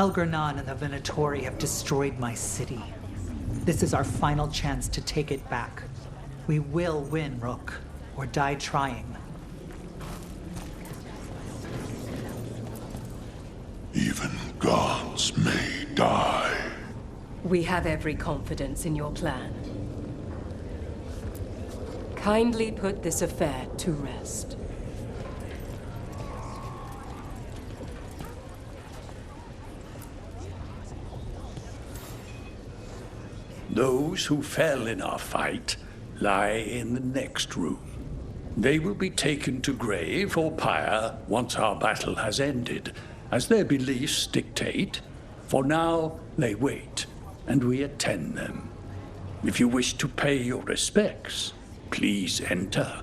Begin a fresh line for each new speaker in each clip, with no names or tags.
Elgar'nan and the Venatori have destroyed my city. This is our final chance to take it back. We will win, Rook, or die trying.
Even gods may die.
We have every confidence in your plan. Kindly put this affair to rest.
Those who fell in our fight lie in the next room. They will be taken to grave or pyre once our battle has ended, as their beliefs dictate. For now, they wait, and we attend them. If you wish to pay your respects, please enter.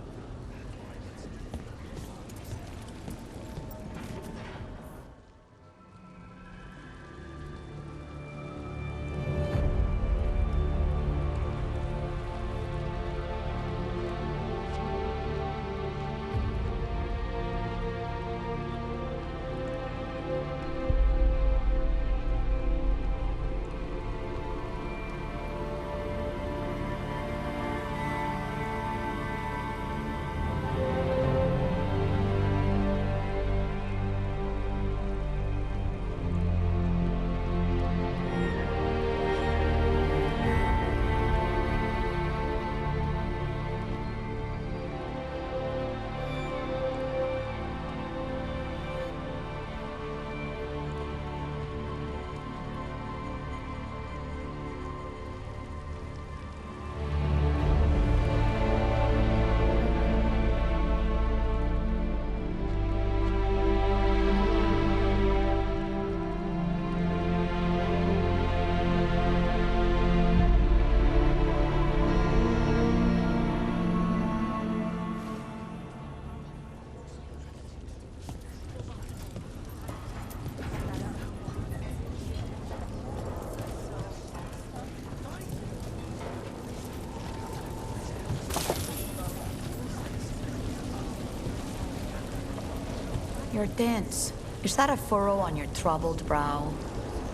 You're dense. Is that a furrow on your troubled brow?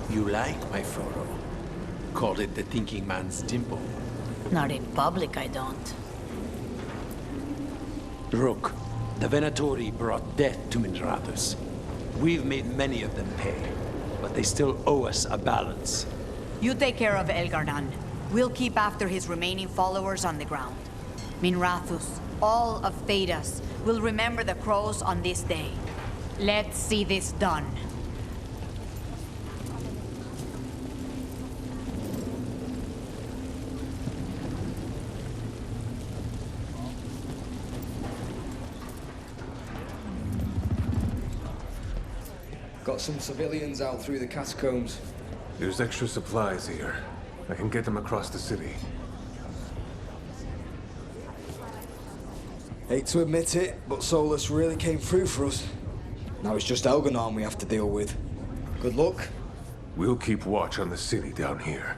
You like my furrow. Called it the thinking man's dimple.
Not in public, I don't.
Rook, the Venatori brought death to Minrathous. We've made many of them pay, but they still owe us a balance.
You take care of Elgar'nan. We'll keep after his remaining followers on the ground. Minrathous, all of Thedas, will remember the crows on this day. Let's see this done.
Got some civilians out through the catacombs.
There's extra supplies here. I can get them across the city.
Hate to admit it, but Solas really came through for us. Now it's just Elgar'nan we have to deal with. Good luck.
We'll keep watch on the city down here.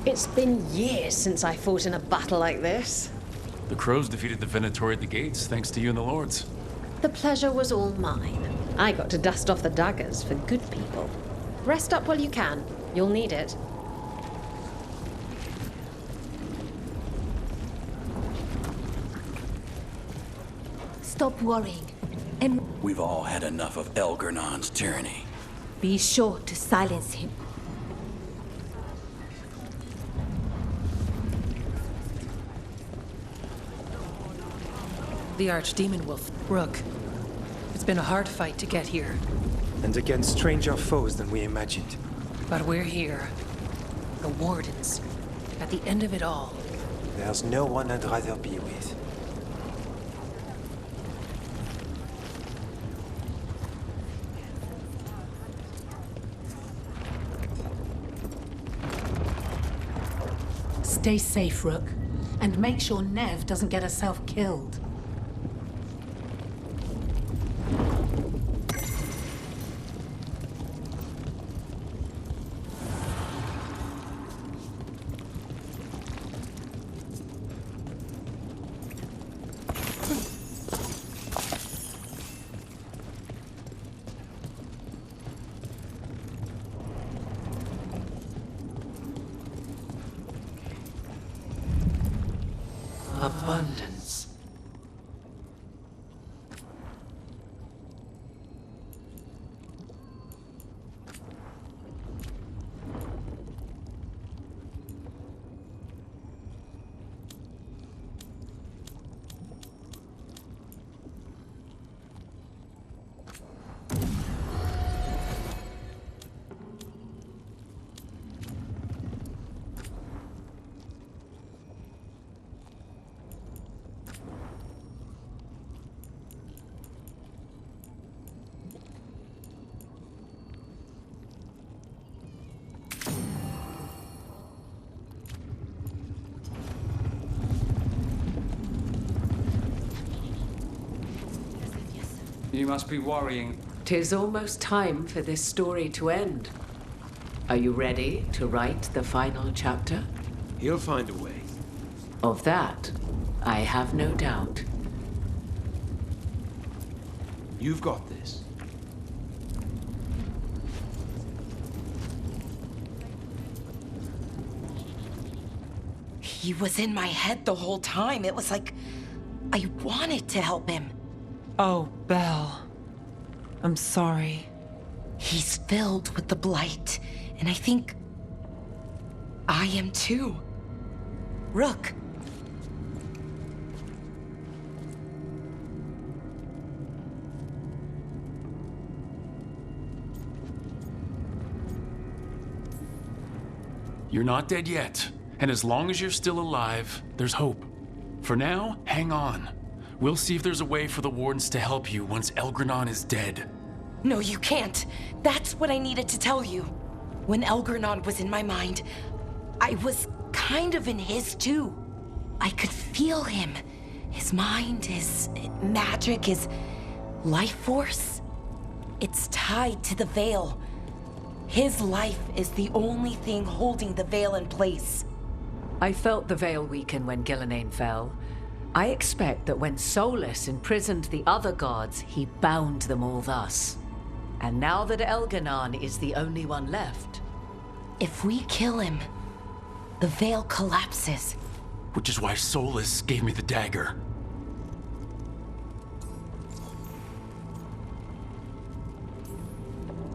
It's been years since I fought in a battle like this.
The crows defeated the Venatori at the gates, thanks to you and the lords.
The pleasure was all mine. I got to dust off the daggers for good people. Rest up while you can. You'll need it.
Stop worrying, and
We've all had enough of Elgar'nan's tyranny.
be sure to silence him.
The Archdemon Wolf. Rook. It's been a hard fight to get here,
And against stranger foes than we imagined.
but we're here. The Wardens. At the end of it all.
There's no one I'd rather be with.
Stay safe, Rook. And make sure Nev doesn't get herself killed.
abundance.
You must be worrying.
'Tis almost time for this story to end. Are you ready to write the final chapter?
He'll find a way.
Of that, I have no doubt.
You've got this.
He was in my head the whole time. It was like I wanted to help him.
Oh, Belle. I'm sorry.
He's filled with the blight, and I think I am too. Rook.
You're not dead yet, and as long as you're still alive, there's hope. For now, hang on. We'll see if there's a way for the Wardens to help you once Elgranon is dead.
No, you can't. That's what I needed to tell you. When Elgranon was in my mind, I was kind of in his too. I could feel him. His mind, his magic, his life force. It's tied to the Veil. His life is the only thing holding the Veil in place.
I felt the Veil weaken when Gillenane fell. I expect that when Solas imprisoned the other gods, he bound them all thus. And now that Elgranon is the only one left...
If we kill him, the Veil collapses.
Which is why Solas gave me the dagger.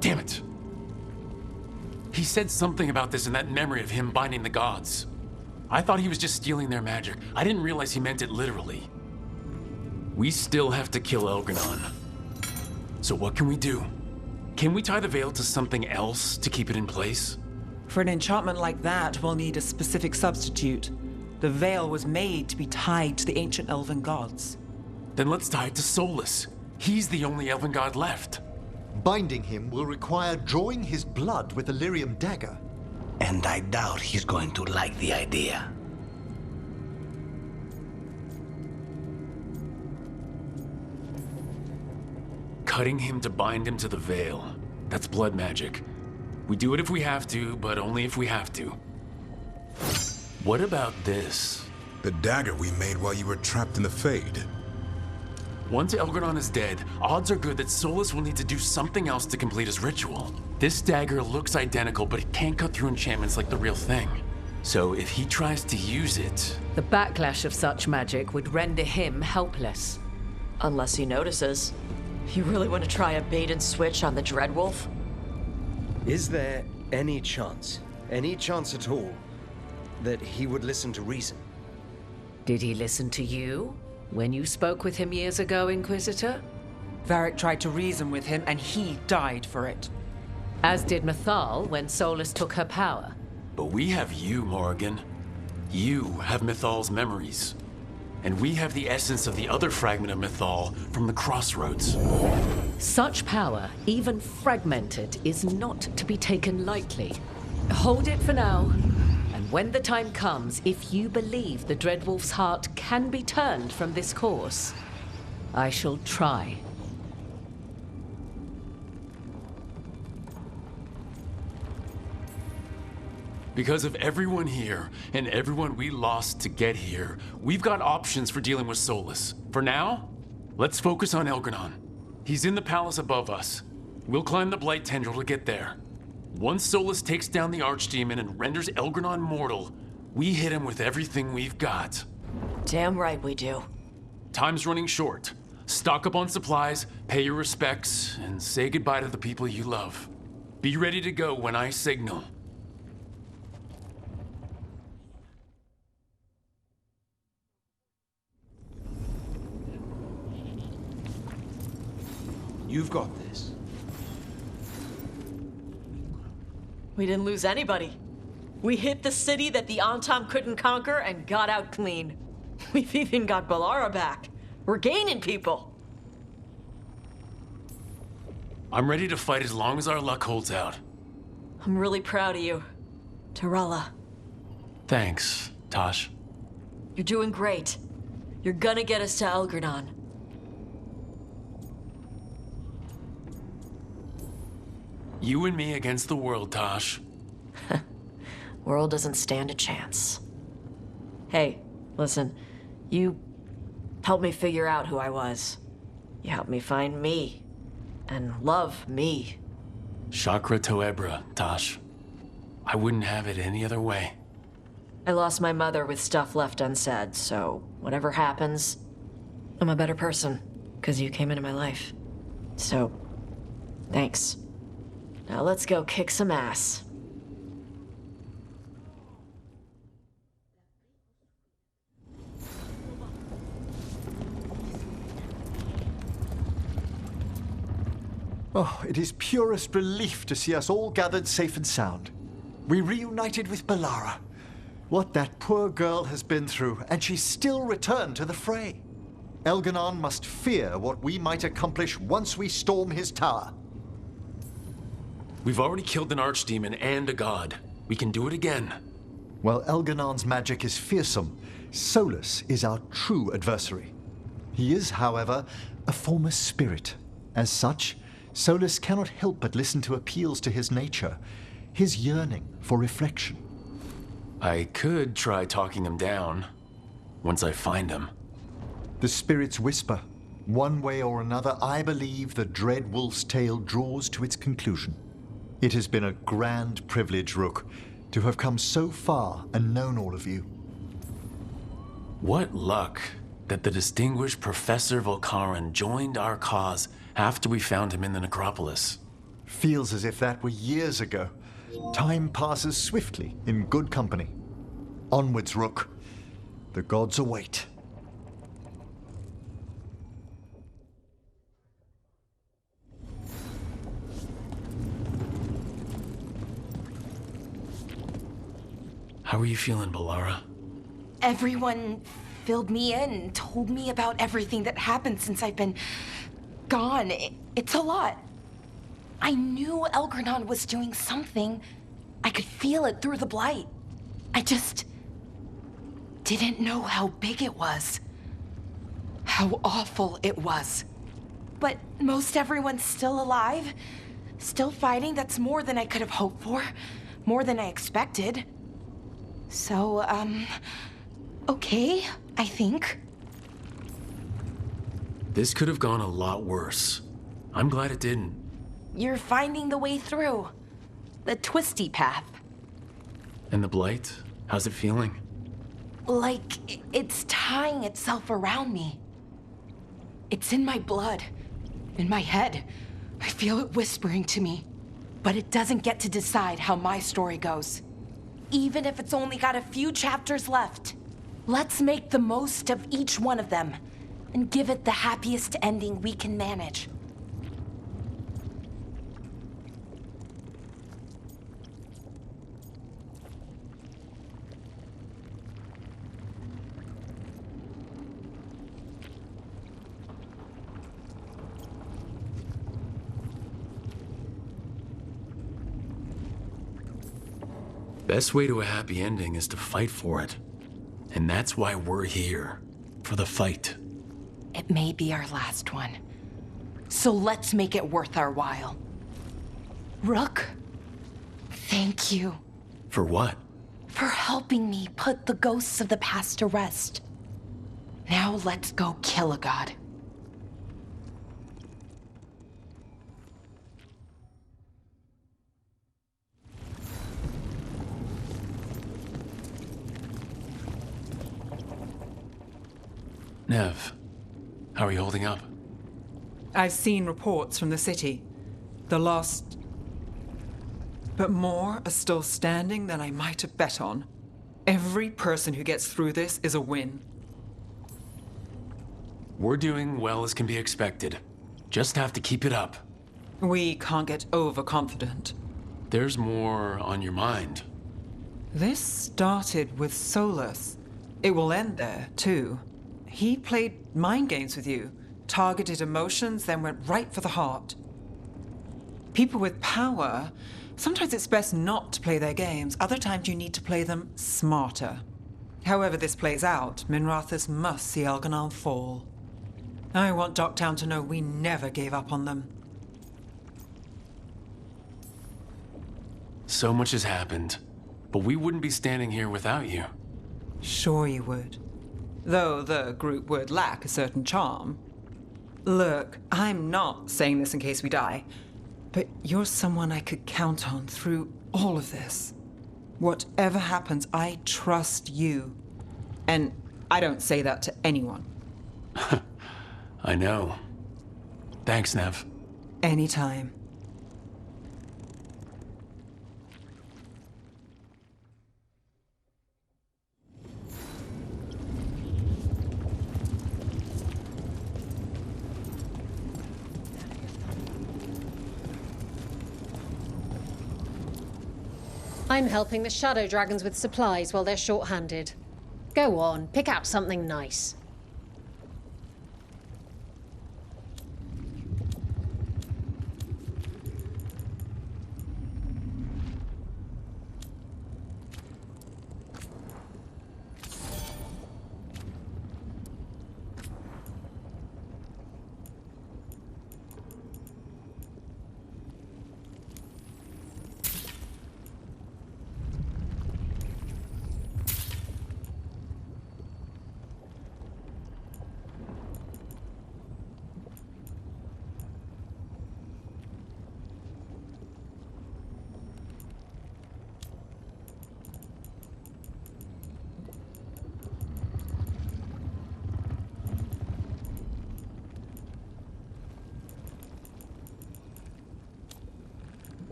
Damn it! He said something about this in that memory of him binding the gods. I thought he was just stealing their magic. I didn't realize he meant it literally. We still have to kill Elgranon. So what can we do? Can we tie the Veil to something else to keep it in place?
For an enchantment like that, we'll need a specific substitute. The Veil was made to be tied to the ancient elven gods.
Then let's tie it to Solas. He's the only elven god left.
Binding him will require drawing his blood with the lyrium dagger.
And I doubt he's going to like the idea.
Cutting him to bind him to the Veil. That's blood magic. We do it if we have to, but only if we have to. What about this?
The dagger we made while you were trapped in the Fade.
Once Elgranon is dead, odds are good that Solas will need to do something else to complete his ritual. This dagger looks identical, but it can't cut through enchantments like the real thing. So if he tries to use it...
The backlash of such magic would render him helpless.
Unless he notices. You really want to try a bait and switch on the Dreadwolf?
Is there any chance at all, that he would listen to reason?
Did he listen to you when you spoke with him years ago, Inquisitor?
Varric tried to reason with him, and he died for it.
As did Mythal when Solas took her power.
But we have you, Morrigan. You have Mythal's memories. And we have the essence of the other fragment of Mythal from the Crossroads.
Such power, even fragmented, is not to be taken lightly. Hold it for now. And when the time comes, if you believe the Dreadwolf's heart can be turned from this course, I shall try.
Because of everyone here, and everyone we lost to get here, we've got options for dealing with Solas. For now, let's focus on Elgranon. He's in the palace above us. We'll climb the Blight Tendril to get there. Once Solas takes down the Archdemon and renders Elgranon mortal, we hit him with everything we've got.
Damn right we do.
Time's running short. Stock up on supplies, pay your respects, and say goodbye to the people you love. Be ready to go when I signal.
You've got this.
We didn't lose anybody. We hit the city that the Antam couldn't conquer and got out clean. We've even got Balara back. We're gaining people.
I'm ready to fight as long as our luck holds out.
I'm really proud of you, Tarella.
Thanks, Tosh.
You're doing great. You're gonna get us to Elgar'nan.
You and me against the world, Tosh.
World doesn't stand a chance. Hey, listen. You helped me figure out who I was. You helped me find me. And love me.
Chakra Toebra, Tosh. I wouldn't have it any other way.
I lost my mother with stuff left unsaid, so whatever happens, I'm a better person, because you came into my life. So, thanks. Now let's go kick some ass.
Oh, it is purest relief to see us all gathered safe and sound. We reunited with Balara. What that poor girl has been through, and she's still returned to the fray. Elgar'nan must fear what we might accomplish once we storm his tower.
We've already killed an archdemon and a god. We can do it again.
While Elgar'nan's magic is fearsome, Solas is our true adversary. He is, however, a former spirit. As such, Solas cannot help but listen to appeals to his nature, his yearning for reflection.
I could try talking him down, once I find him.
The spirits whisper. One way or another, I believe the dread wolf's tale draws to its conclusion. It has been a grand privilege, Rook, to have come so far and known all of you.
What luck that the distinguished Professor Volcaran joined our cause after we found him in the necropolis.
Feels as if that were years ago. Time passes swiftly in good company. Onwards, Rook. The gods await.
How are you feeling, Balara?
Everyone filled me in and told me about everything that happened since I've been gone. It's a lot. I knew Elgar'nan was doing something. I could feel it through the blight. I just didn't know how big it was. How awful it was. But most everyone's still alive. Still fighting. That's more than I could have hoped for. More than I expected. So, okay, I think.
This could have gone a lot worse. I'm glad it didn't.
You're finding the way through. The twisty path.
And the blight? How's it feeling?
Like it's tying itself around me. It's in my blood. In my head. I feel it whispering to me. But it doesn't get to decide how my story goes. Even if it's only got a few chapters left. Let's make the most of each one of them. And give it the happiest ending we can manage.
Best way to a happy ending is to fight for it. And that's why we're here. For the fight.
It may be our last one. So let's make it worth our while. Rook, thank you.
For what?
For helping me put the ghosts of the past to rest. Now let's go kill a god.
Nev, how are you holding up?
I've seen reports from the city. The lost... But more are still standing than I might have bet on. Every person who gets through this is a win.
We're doing well as can be expected. Just have to keep it up.
We can't get overconfident.
There's more on your mind.
This started with Solas. It will end there, too. He played mind games with you, targeted emotions, then went right for the heart. People with power, sometimes it's best not to play their games. Other times you need to play them smarter. However this plays out, Minrathous must see Elganon fall. I want Docktown to know we never gave up on them.
So much has happened, but we wouldn't be standing here without you.
Sure you would. Though the group would lack a certain charm. Look, I'm not saying this in case we die, but you're someone I could count on through all of this. Whatever happens, I trust you. And I don't say that to anyone.
I know. Thanks, Nev.
Anytime.
I'm helping the Shadow Dragons with supplies while they're short-handed. Go on, pick out something nice.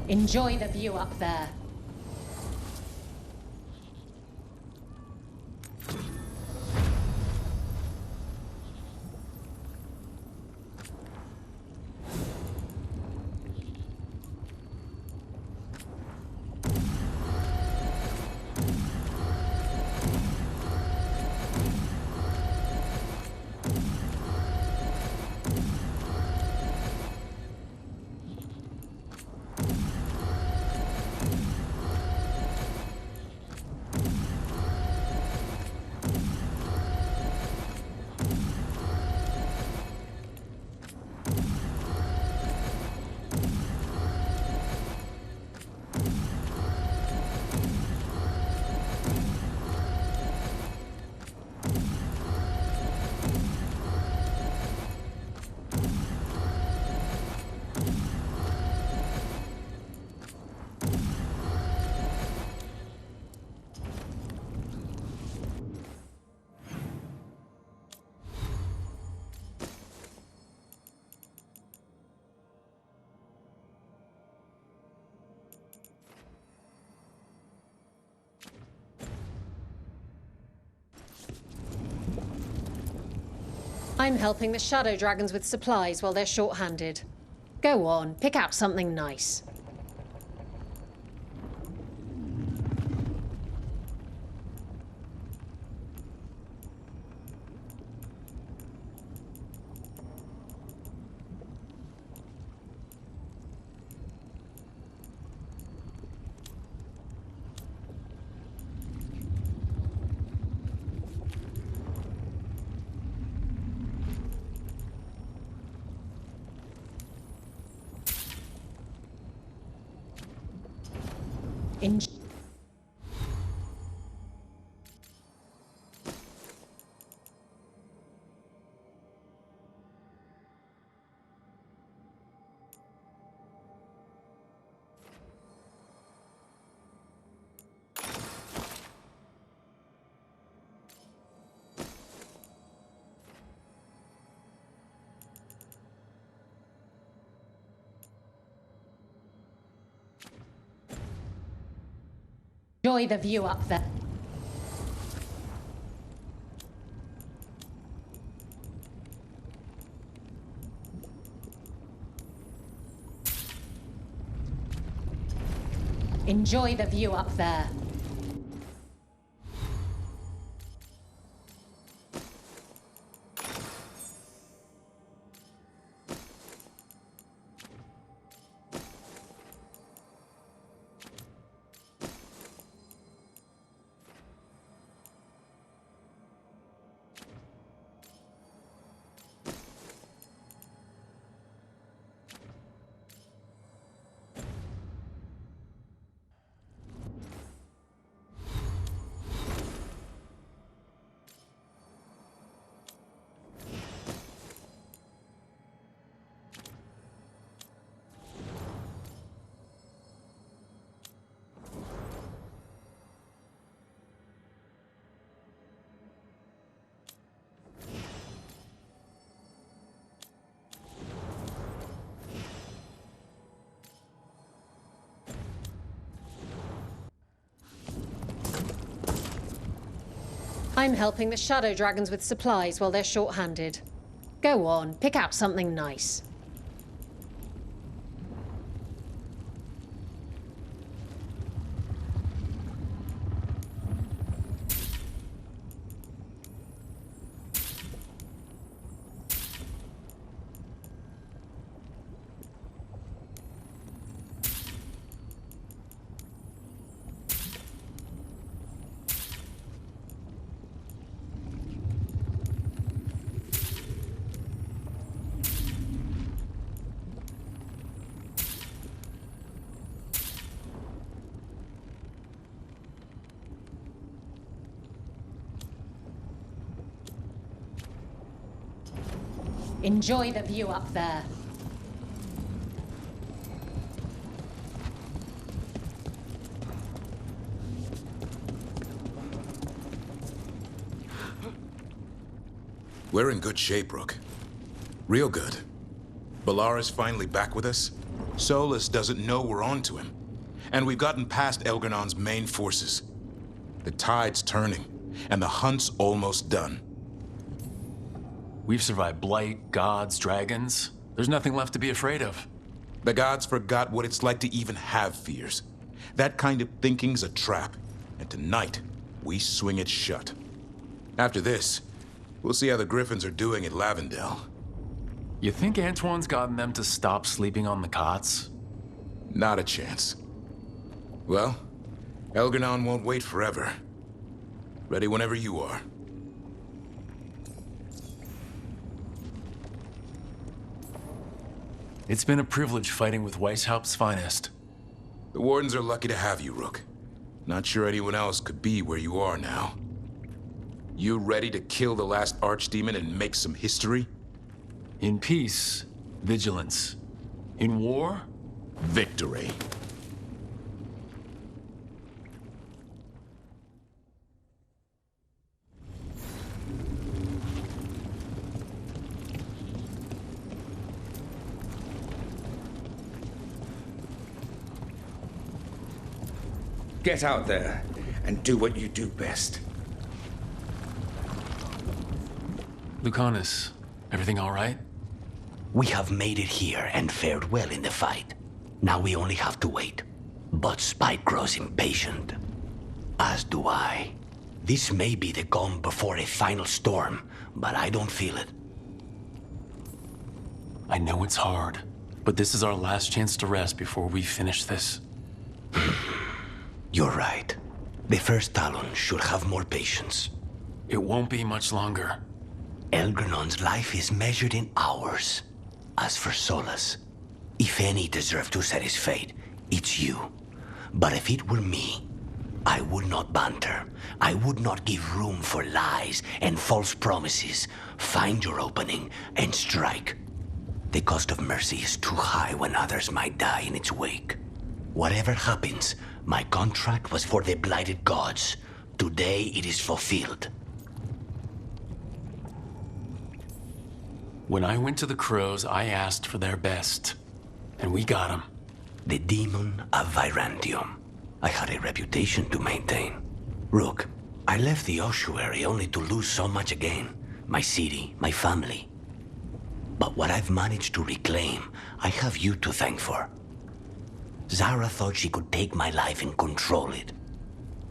Enjoy the view up there. I'm helping the Shadow Dragons with supplies while they're short-handed. Go on, pick out something nice. Enjoy the view up there. Enjoy the view up there. I'm helping the Shadow Dragons with supplies while they're short-handed. Go on, pick out something nice. Enjoy the view up there.
We're in good shape, Rook. Real good. Balara's finally back with us. Solas doesn't know we're onto him. And we've gotten past Elgarnon's main forces. The tide's turning, and the hunt's almost done.
We've survived blight, gods, dragons. There's nothing left to be afraid of.
The gods forgot what it's like to even have fears. That kind of thinking's a trap, and tonight, we swing it shut. After this, we'll see how the Griffins are doing at Lavendel.
You think Antoine's gotten them to stop sleeping on the cots?
Not a chance. Well, Elgarnon won't wait forever. Ready whenever you are.
It's been a privilege fighting with Weishaupt's finest.
The Wardens are lucky to have you, Rook. Not sure anyone else could be where you are now. You ready to kill the last Archdemon and make some history?
In peace, vigilance. In war,
victory.
Get out there and do what you do best.
Lucanus, everything all right?
We have made it here and fared well in the fight. Now we only have to wait. But Spike grows impatient. As do I. This may be the calm before a final storm, but I don't feel it.
I know it's hard, but this is our last chance to rest before we finish this.
You're right. The first Talon should have more patience.
It won't be much longer.
Elgarnon's life is measured in hours. As for Solas, if any deserve to set his fate, it's you. But if it were me, I would not banter. I would not give room for lies and false promises. Find your opening and strike. The cost of mercy is too high when others might die in its wake. Whatever happens, my contract was for the blighted gods. Today it is fulfilled.
When I went to the Crows, I asked for their best. And we got them.
The demon of Virantium. I had a reputation to maintain. Rook, I left the ossuary only to lose so much again. My city, my family. But what I've managed to reclaim, I have you to thank for. Zara thought she could take my life and control it.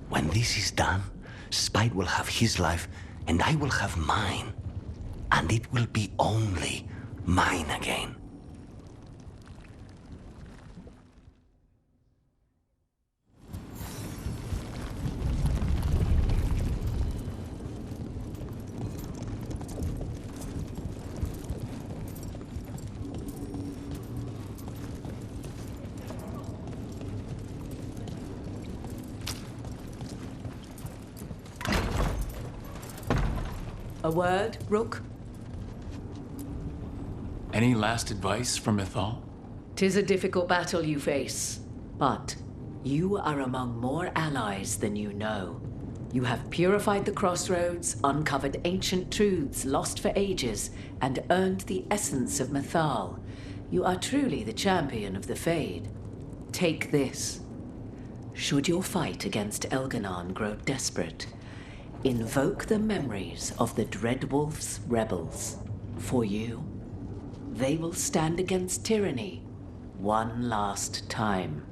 When this is done, Spite will have his life, and I will have mine. And it will be only mine again.
A word, Rook?
Any last advice from Ithal?
'Tis a difficult battle you face, but you are among more allies than you know. You have purified the crossroads, uncovered ancient truths lost for ages, and earned the essence of Mythal. You are truly the champion of the Fade. Take this. Should your fight against Elgarnon grow desperate, invoke the memories of the Dreadwolf's rebels. For you, they will stand against tyranny one last time.